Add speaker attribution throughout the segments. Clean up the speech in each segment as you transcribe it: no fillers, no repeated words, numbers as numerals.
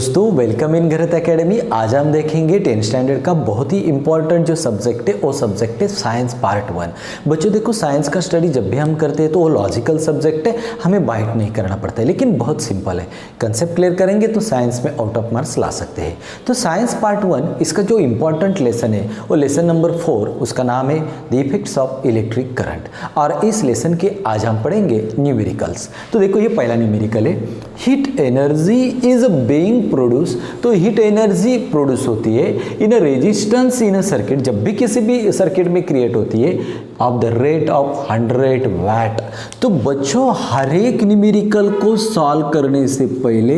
Speaker 1: दोस्तों welcome in गृहत academy. आज हम देखेंगे 10th स्टैंडर्ड का बहुत ही इंपॉर्टेंट जो सब्जेक्ट है वो सब्जेक्ट है साइंस पार्ट 1। बच्चों देखो, साइंस का स्टडी जब भी हम करते हैं तो वो लॉजिकल सब्जेक्ट है, हमें बाइट नहीं करना पड़ता है, लेकिन बहुत सिंपल है। कंसेप्ट क्लियर करेंगे तो साइंस में आउट ऑफ मार्क्स ला सकते हैं। तो साइंस पार्ट 1 इसका जो इंपॉर्टेंट लेसन है वो लेसन नंबर 4, उसका नाम है the effects of electric current. और इस लेसन के आज हम पढ़ेंगे न्यूमेरिकल्स। तो देखो ये पहला न्यूमेरिकल है, heat energy is being produce. तो हीट एनर्जी प्रोड्यूस होती है इन a resistance in a circuit, जब भी किसी भी सर्किट में क्रिएट होती है ऑफ द रेट ऑफ 100 वाट। तो बच्चों हर एक न्यूमेरिकल को सॉल्व करने से पहले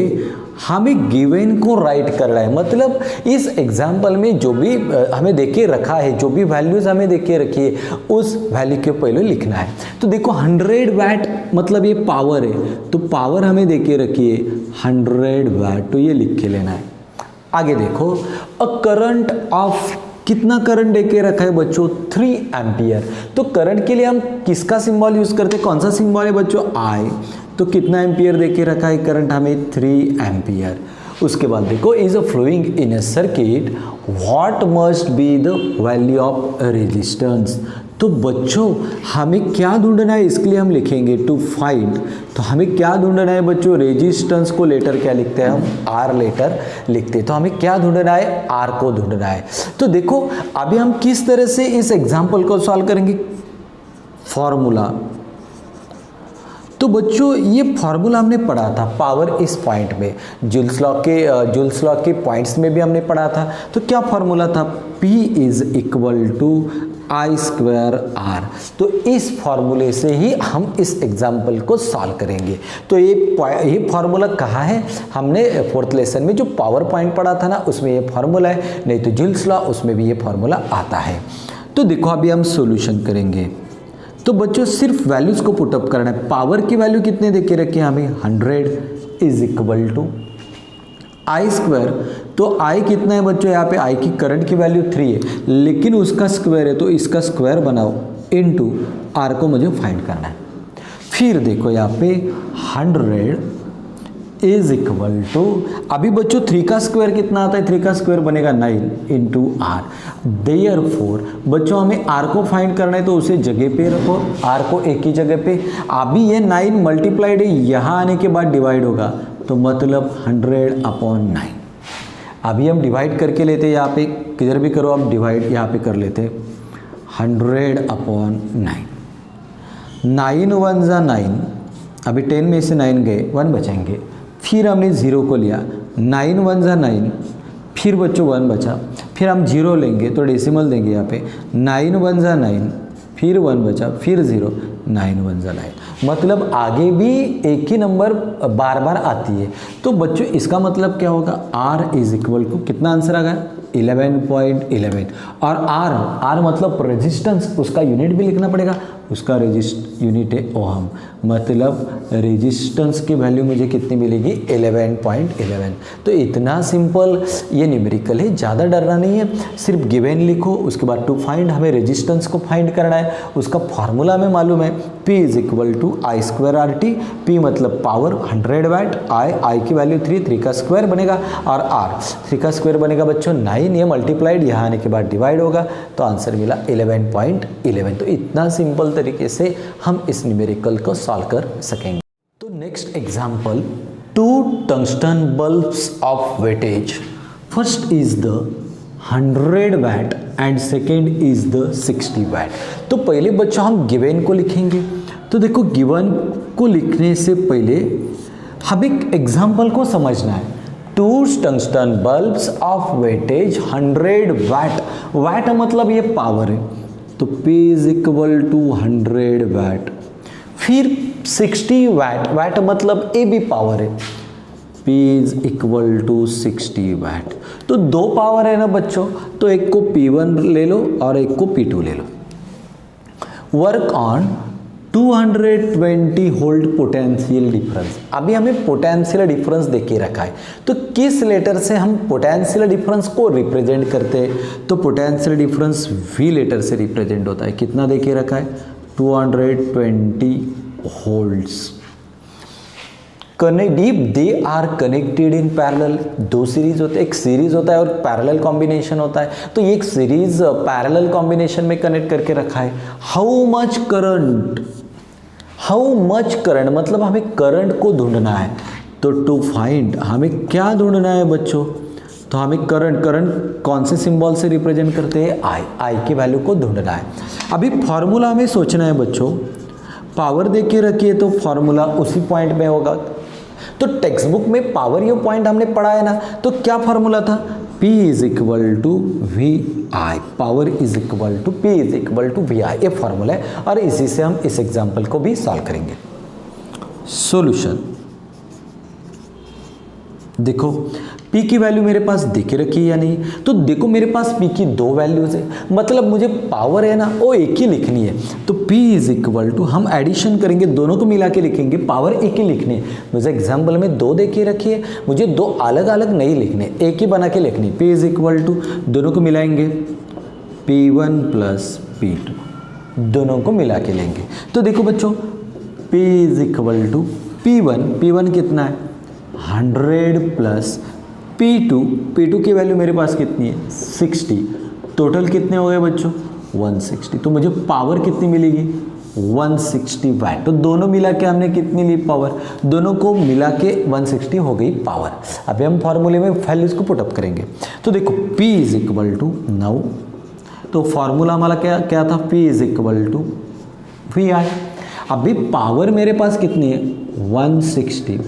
Speaker 1: हमें गिवन को राइट करना है। मतलब इस एग्जाम्पल में जो भी हमें देके रखा है, जो भी वैल्यूज हमें देके रखी है उस वैल्यू के पहले लिखना है। तो देखो 100 वाट मतलब ये पावर है, तो पावर हमें देके रखी है 100 वाट, तो ये लिख के लेना है। आगे देखो अ करंट ऑफ, कितना करंट देके रखा है बच्चों 3 एम्पियर। तो करंट के लिए हम किसका सिंबल यूज करते हैं, कौन सा सिंबल है बच्चों आई। तो कितना एम्पियर देके रखा है करंट हमें 3 एम्पियर। उसके बाद देखो is a flowing in a circuit what must be the value of resistance. तो बच्चों हमें क्या ढूंढना है, इसके लिए हम लिखेंगे टू फाइंड। तो हमें क्या ढूंढना है बच्चों, रेजिस्टेंस को लेटर क्या लिखते हैं हम, आर लेटर लिखते हैं। तो हमें क्या ढूंढना है, आर को ढूंढना है। तो देखो अभी हम किस तरह से इस एग्जाम्पल को सॉल्व करेंगे, फॉर्मूला। तो बच्चों ये फार्मूला हमने पढ़ा था पावर इस पॉइंट में, जूल्स लॉ के पॉइंट्स में भी हमने पढ़ा था। तो क्या फार्मूला था, P is equal to I square R. तो इस फार्मूले से ही हम इस एग्जाम्पल को सॉल्व करेंगे। तो ये फार्मूला कहाँ है, हमने 4th लेसन में जो पावर पॉइंट पढ़ा था ना उसमें ये फार्मूला है, नहीं तो जूल्स लॉ उसमें भी ये फार्मूला आता है। तो देखो अभी हम सोल्यूशन करेंगे। तो बच्चों सिर्फ वैल्यूज को पुटअप करना है। पावर की वैल्यू कितने देके रखे हैं हमें 100 is equal to I square. तो आई कितना है बच्चों, यहाँ पे आई की करंट की वैल्यू 3 है, लेकिन उसका स्क्वायर है तो इसका स्क्वायर बनाओ इनटू आर को मुझे फाइंड करना है। फिर देखो यहाँ पे 100 इज इक्वल टू, अभी बच्चों 3 का स्क्वायर कितना आता है, 3 का स्क्वायर बनेगा 9 इंटू आर। देयरफॉर बच्चों हमें आर को फाइंड करना है तो उसे जगह पे रखो, आर को एक ही जगह पे। अभी ये 9 मल्टीप्लाइड है, यहाँ आने के बाद डिवाइड होगा, तो मतलब 100/9। अभी हम डिवाइड करके लेते हैं, यहाँ पे किधर भी करो आप डिवाइड, यहाँ पे कर लेते 100/9। 9 1 जा 9, अभी 10 में से 9 गए, 1 बचेंगे। फिर हमने 0 को लिया, 9 1 जा 9, फिर बच्चों 1 बचा, फिर हम 0 लेंगे तो डेसिमल देंगे यहाँ पे 9 1 जा 9, फिर 1 बचा, फिर 0, 9 1 जा 9। मतलब आगे भी एक ही नंबर बार बार आती है। तो बच्चों इसका मतलब क्या होगा, R इज इक्वल टू, कितना आंसर आ गया 11.11। और R मतलब रेजिस्टेंस, उसका यूनिट भी लिखना पड़ेगा, उसका यूनिट है ओहम। मतलब रेजिस्टेंस की वैल्यू मुझे कितनी मिलेगी 11.11। तो इतना सिंपल ये न्यूमेरिकल है, ज़्यादा डरना नहीं है, सिर्फ गिवन लिखो। उसके बाद टू फाइंड, हमें रेजिस्टेंस को फाइंड करना है, उसका फार्मूला हमें मालूम है P is equal to I square R T. P मतलब पावर 100 वाट, आई की वैल्यू 3 का स्क्वायर बनेगा, और R 3 का स्क्वायर बनेगा बच्चों 9, ये मल्टीप्लाइड यहाँ आने के बाद डिवाइड होगा, तो आंसर मिला 11.11। तो इतना सिंपल तरीके से हम इस न्यूमेरिकल को सॉल्व कर सकेंगे। तो next example, 2 tungsten bulbs of wattage, first is the 100 watt and second is the 60 watt. तो पहले बच्चों हम गिवन को लिखेंगे। तो देखो गिवन को लिखने से पहले हम एक एग्जांपल को समझना है। 2 टंगस्टन बल्ब्स ऑफ वेटेज 100 वाट, वाट मतलब ये पावर है, तो P इज इक्वल टू 100 वाट। फिर 60 वाट, वाट मतलब ये भी पावर है, P is equal to 60 watt. तो 2 पावर है ना बच्चों, तो एक को P1 ले लो और एक को P2 ले लो। Work on 220 volt potential difference. अभी हमें पोटेंशियल डिफरेंस देके रखा है, तो किस लेटर से हम पोटेंशियल डिफरेंस को रिप्रेजेंट करते हैं, तो पोटेंशियल डिफरेंस V लेटर से रिप्रेजेंट होता है। कितना देके रखा है 220 volts. They are connected in parallel. दो सीरीज होते हैं, एक सीरीज होता है और पैरेलल कॉम्बिनेशन होता है। तो ये एक सीरीज पैरेलल कॉम्बिनेशन में कनेक्ट करके रखा है। हाउ मच करंट मतलब हमें करंट को ढूंढना है। तो टू फाइंड हमें क्या ढूंढना है बच्चों, तो हमें करंट कौन से सिंबल से रिप्रेजेंट करते हैं, आई की वैल्यू को ढूंढना है। अभी फॉर्मूला हमें सोचना है बच्चों, पावर दे के रखिए तो फॉर्मूला उसी पॉइंट में होगा। तो टेक्स्ट बुक में पावर ये पॉइंट हमने पढ़ा है ना, तो क्या फॉर्मूला था, P is equal to V I, power is equal to P is equal to V I, ये फॉर्मूला है और इसी से हम इस एग्जाम्पल को भी सॉल्व करेंगे। सॉल्यूशन देखो, P की वैल्यू मेरे पास दे के रखी है या नहीं, तो देखो मेरे पास P की दो वैल्यूज है, मतलब मुझे पावर है ना वो एक ही लिखनी है। तो P इज इक्वल टू, हम एडिशन करेंगे, दोनों को मिला के लिखेंगे, पावर एक ही लिखनी है। मुझे एग्जाम्पल में दो दे के रखी है, मुझे दो अलग अलग नहीं लिखने, एक ही बना के लिखनी। P इज इक्वल टू, दोनों को मिलाएंगे, P1 प्लस P2, दोनों को मिला के लेंगे। तो देखो बच्चों, P is equal to P1 कितना है 100 प्लस P2 की वैल्यू मेरे पास कितनी है 60, टोटल कितने हो गए बच्चों 160। तो मुझे पावर कितनी मिलेगी 160 वाट। तो दोनों मिला के हमने कितनी ली पावर, दोनों को मिला के 160 हो गई पावर। अभी हम फॉर्मूले में वैल्यूज को पुटअप करेंगे। तो देखो P इज इक्वल टू 9, तो फॉर्मूला हमारा क्या था, P is equal to V I. अभी पावर मेरे पास कितनी है 160,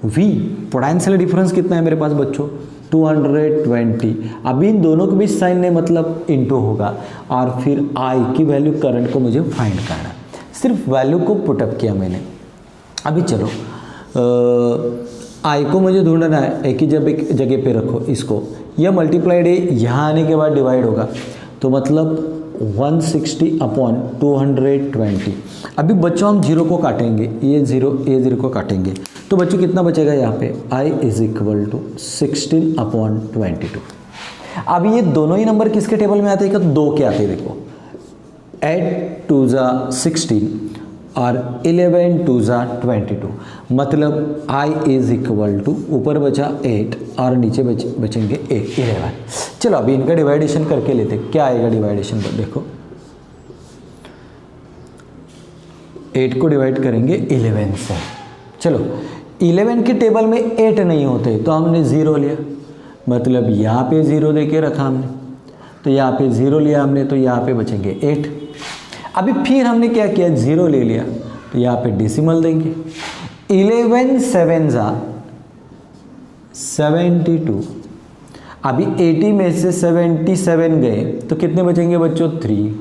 Speaker 1: V पोटेंशियल डिफरेंस कितना है मेरे पास बच्चों 220। अभी इन दोनों के बीच साइन नहीं, मतलब इनटू होगा, और फिर I की वैल्यू करंट को मुझे फाइंड करना है। सिर्फ वैल्यू को पुटअप किया मैंने। अभी चलो I को मुझे ढूंढना है, एक ही जगह पे रखो इसको, यह मल्टीप्लाइड है, यहाँ आने के बाद डिवाइड होगा, तो मतलब 160 अपॉन 220। अभी बच्चों हम जीरो को काटेंगे, ये जीरो को काटेंगे, तो बच्चों कितना बचेगा यहाँ पे I is equal to 16 upon 22। अब ये दोनों ही नंबर किसके टेबल में आते हैं, क्या दो के आते हैं, देखो 8 2 जा 16 और 11 2 जा 22, मतलब I इज इक्वल टू, ऊपर बचा 8 और नीचे बचेंगे 11। चलो अभी इनका डिवाइडेशन करके लेते, क्या आएगा डिवाइडेशन पर, देखो 8 को डिवाइड करेंगे 11 से। चलो 11 के टेबल में 8 नहीं होते, तो हमने 0 लिया, मतलब यहाँ पे 0 दे के रखा हमने, तो यहाँ पे 0 लिया हमने, तो यहाँ पे बचेंगे 8। अभी फिर हमने क्या किया, 0 ले लिया, तो यहाँ पे डेसिमल देंगे, 11 7 जा 72। अभी 80 में से 77 गए, तो कितने बचेंगे बच्चों 3।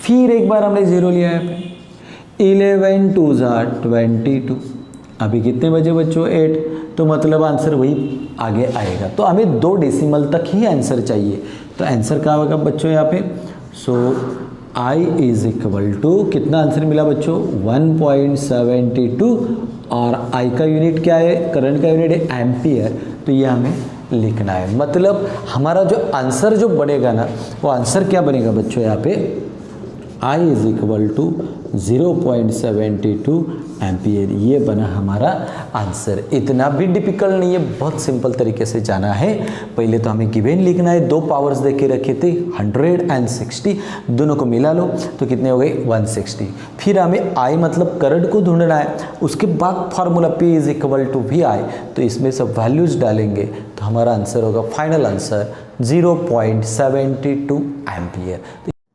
Speaker 1: फिर एक बार हमने 0 लिया यहाँ पे, 11 2 जा 22। अभी कितने बचे बच्चों 8, तो मतलब आंसर वही आगे आएगा। तो हमें 2 डेसिमल तक ही आंसर चाहिए, तो आंसर क्या होगा बच्चों यहाँ पे, सो I इज इक्वल टू, कितना आंसर मिला बच्चों 1.72, और I का यूनिट क्या है, करंट का यूनिट है एम्पियर, तो ये हमें लिखना है। मतलब हमारा जो आंसर जो बनेगा ना, वो आंसर क्या बनेगा बच्चों यहाँ पे, I is equal to 0.72 ampere, ये बना हमारा आंसर। इतना भी डिफिकल्ट नहीं है, बहुत सिंपल तरीके से जाना है। पहले तो हमें गिवन लिखना है, 2 पावर्स दे के रखे थे 100 एंड 60, दोनों को मिला लो तो कितने हो गए 160। फिर हमें I मतलब करंट को ढूंढना है, उसके बाद formula P is equal to V I, तो इसमें सब वैल्यूज डालेंगे तो हमारा आंसर होगा, final answer 0.72 ampere.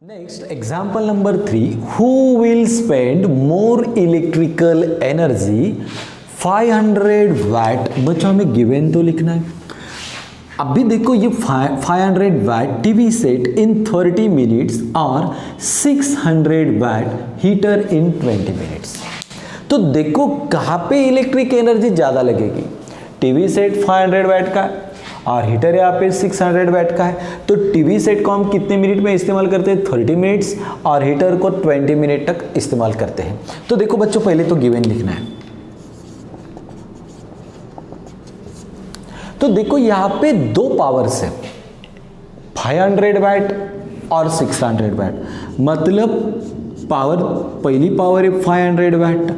Speaker 1: Next example number 3, who will spend more electrical energy 500 watt. बच्चों हमें गिवन तो लिखना है। अभी देखो ये 500 वाट टीवी सेट इन 30 मिनट्स और 600 वाट हीटर इन 20 मिनट्स। तो देखो कहाँ पे इलेक्ट्रिक एनर्जी ज़्यादा लगेगी, टीवी सेट 500 वाट का और हीटर यहाँ पे 600 वाट का है। तो टीवी सेट को हम कितने मिनट में इस्तेमाल करते हैं 30 मिनट्स, और हीटर को 20 मिनट तक इस्तेमाल करते हैं। तो देखो बच्चों पहले तो गिवन लिखना है। तो देखो यहाँ पे 2 पावर्स है, 500 वाट और 600 वाट, मतलब पावर, पहली पावर है 500 वाट,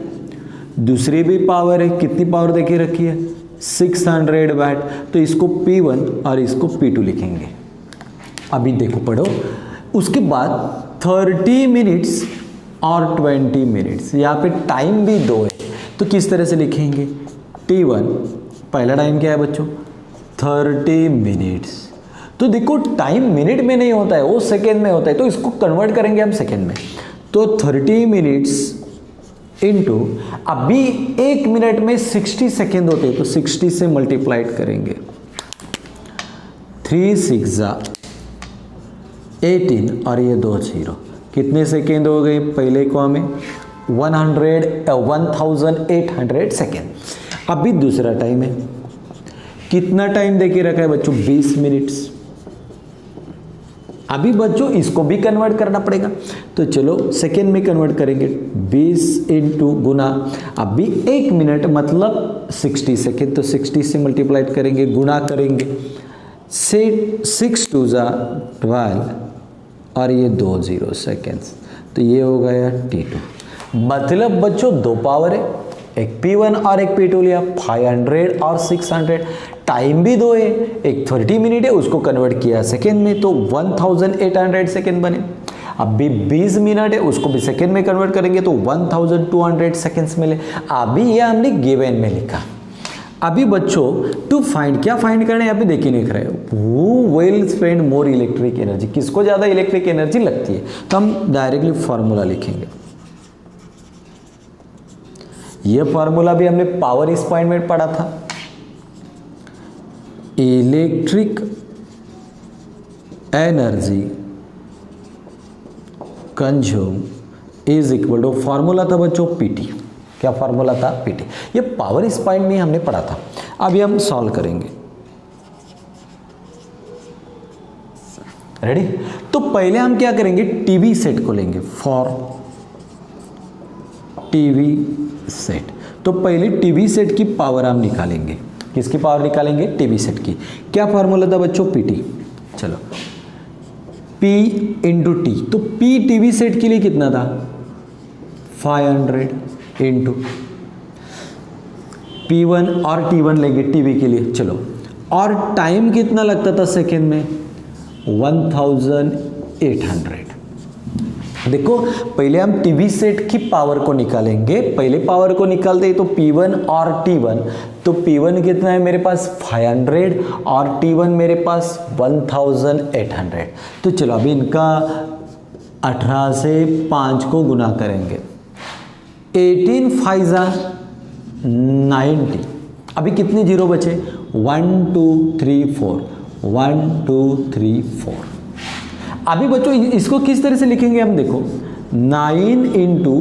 Speaker 1: दूसरी भी पावर है, कितनी पावर देखी रखी है 600 वाट, तो इसको P1 और इसको P2 लिखेंगे। अभी देखो पढ़ो, उसके बाद 30 मिनट्स और 20 मिनट्स, यहाँ पे टाइम भी दो है, तो किस तरह से लिखेंगे T1 पहला टाइम क्या है बच्चों 30 मिनट्स, तो देखो टाइम मिनट में नहीं होता है, वो सेकेंड में होता है, तो इसको कन्वर्ट करेंगे हम सेकेंड में, तो 30 मिनट्स इनटू, अभी एक मिनट में 60 सेकेंड होते हैं, तो 60 से मल्टीप्लाइड करेंगे, 3 6 18 और ये 2 0, कितने सेकेंड हो गए पहले को हमें 1800 सेकेंड। अभी दूसरा टाइम है, कितना टाइम देके रखा है बच्चों 20 मिनट्स। अभी बच्चों इसको भी कन्वर्ट करना पड़ेगा, तो चलो सेकेंड में कन्वर्ट करेंगे, 20 इंटू गुना, अभी एक मिनट मतलब 60 सेकेंड, तो 60 से मल्टीप्लाइड करेंगे, गुना करेंगे, 6 2 12 और ये 2 0 सेकेंड्स, तो ये हो गया T2। मतलब बच्चों दो पावर है, एक P1 और एक P2 लिया, 500 और 600, टाइम भी दो है, एक 30 मिनट है उसको कन्वर्ट किया सेकेंड में, तो 1800 सेकेंड बने। अब भी 20 मिनट है उसको भी सेकेंड में कन्वर्ट करेंगे तो 1200 सेकेंड्स मिले। अभी ये हमने गिवन में लिखा। अभी बच्चों टू फाइंड, क्या फाइंड करना है यहाँ पे देखिए लिख रहे हो, who will spend more electric energy, किसको ज़्यादा इलेक्ट्रिक एनर्जी लगती है, तो हम डायरेक्टली फॉर्मूला लिखेंगे। ये फॉर्मूला भी हमने पावर इस पॉइंट में पढ़ा था, electric energy consume is equal to, formula था बच्चों पीटी। क्या फॉर्मूला था पीटी, ये पावर इस पॉइंट में हमने पढ़ा था। अभी हम सॉल्व करेंगे, रेडी। तो पहले हम क्या करेंगे, टीवी सेट को लेंगे, फॉर टीवी सेट। तो पहले टीवी सेट की पावर हम निकालेंगे, किसकी पावर निकालेंगे, टीवी सेट की। क्या फॉर्मूला था बच्चों पीटी, चलो P इंटू टी, तो P टीवी सेट के लिए कितना था 500 इंटू P1 और T1 लेंगे टीवी के लिए, चलो, और टाइम कितना लगता था सेकेंड में 1800। देखो पहले हम टीवी सेट की पावर को निकालेंगे, पहले पावर को निकालते हैं तो P1 और T1, तो P1 कितना है मेरे पास 500 और T1 मेरे पास 1800। तो चलो अभी इनका 18 से 5 को गुना करेंगे, 18 5 90, अभी कितने जीरो बचे 1 2 3 4, 1 2 3 4। अभी बच्चों इसको किस तरह से लिखेंगे हम, देखो 9 इंटू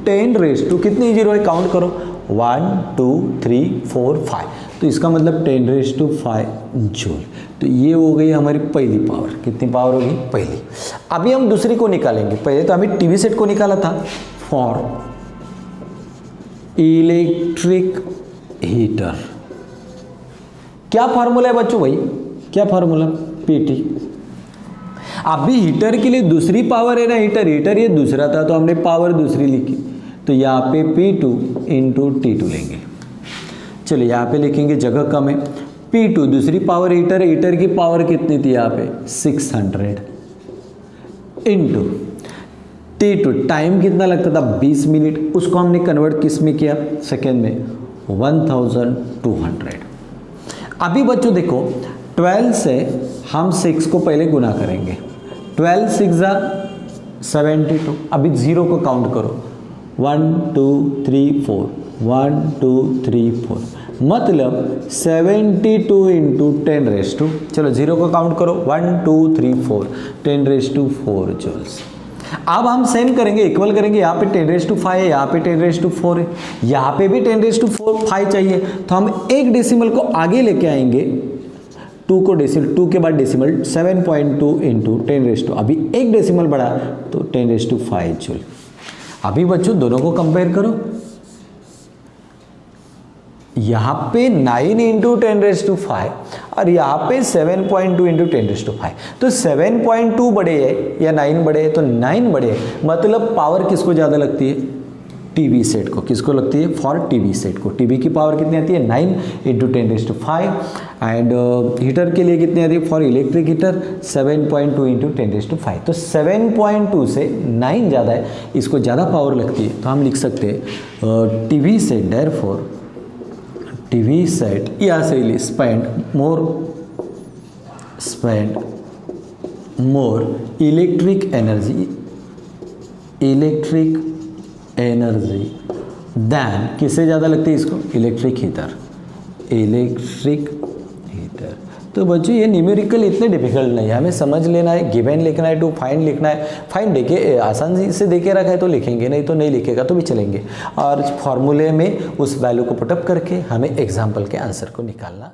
Speaker 1: 10 रेस टू, कितने जीरो है काउंट करो, 1 2 3 4 5, तो इसका मतलब 10 रेस टू 5 जूल। तो ये हो गई हमारी पहली पावर, कितनी पावर होगी पहली। अभी हम दूसरी को निकालेंगे, पहले तो हमें टीवी सेट को निकाला था, फॉर इलेक्ट्रिक हीटर। क्या फार्मूला है बच्चों भाई, क्या फार्मूला पीटी। अभी हीटर के लिए दूसरी पावर है ना, हीटर ये दूसरा था तो हमने पावर दूसरी लिखी, तो यहाँ पे P2 इंटू T2 लेंगे। चलिए यहाँ पे लिखेंगे, जगह कम है, P2 दूसरी पावर हीटर है, हीटर की पावर कितनी थी यहाँ पे 600 इंटू T2, टाइम कितना लगता था 20 मिनट, उसको हमने कन्वर्ट किस में किया सेकेंड में 1200। अभी बच्चों देखो 12 से हम 6 को पहले गुना करेंगे, 12 6 72, अभी जीरो को काउंट करो, 1 2 3 4, 1 2 3 4, मतलब 72 इंटू 10 रेस टू, चलो जीरो को काउंट करो, 1 2 3 4, 10 रेस टू 4 जूल्स। अब हम सेम करेंगे, इक्वल करेंगे, यहाँ पे 10 रेस टू 5 है, यहाँ पे 10 रेस टू 4 है, यहाँ पे भी 10 रेस टू 5 चाहिए, तो हम एक डेसिमल को आगे लेके आएंगे, 2 को डेसिमल, 2 के बाद डेसिमल 7.2 इंटू 10 रेस टू, अभी एक डेसिमल बढ़ा तो 10 रेस टू 5 जूल। अभी बच्चों दोनों को कंपेयर करो, यहाँ पे 9 इंटू 10 रेस टू 5 और यहाँ पे 7.2 इंटू 10 रेस टू 5, तो 7.2 बड़े है या 9 बड़े है, तो 9 बड़े है, मतलब पावर किसको ज़्यादा लगती है टीवी सेट को, किसको लगती है, फॉर टीवी सेट को। टीवी की पावर कितनी आती है 9 × 10⁵ एंड हीटर के लिए कितनी आती है, फॉर इलेक्ट्रिक हीटर 7.2 × 10⁵। तो 7.2 से 9 ज़्यादा है, इसको ज़्यादा पावर लगती है, तो हम लिख सकते हैं TV set, therefore TV set यहाँ से spend more electric energy than, किससे ज़्यादा लगती है इसको, इलेक्ट्रिक हीटर। तो बच्चों ये न्यूमेरिकल इतने डिफिकल्ट नहीं है, हमें समझ लेना है, गिवन लिखना है, टू फाइंड लिखना है। फाइंड देखे आसानी से देके रखा है तो लिखेंगे, नहीं तो नहीं लिखेगा तो भी चलेंगे। और फॉर्मूले में उस वैल्यू को पुटअप करके हमें एग्जाम्पल के आंसर को निकालना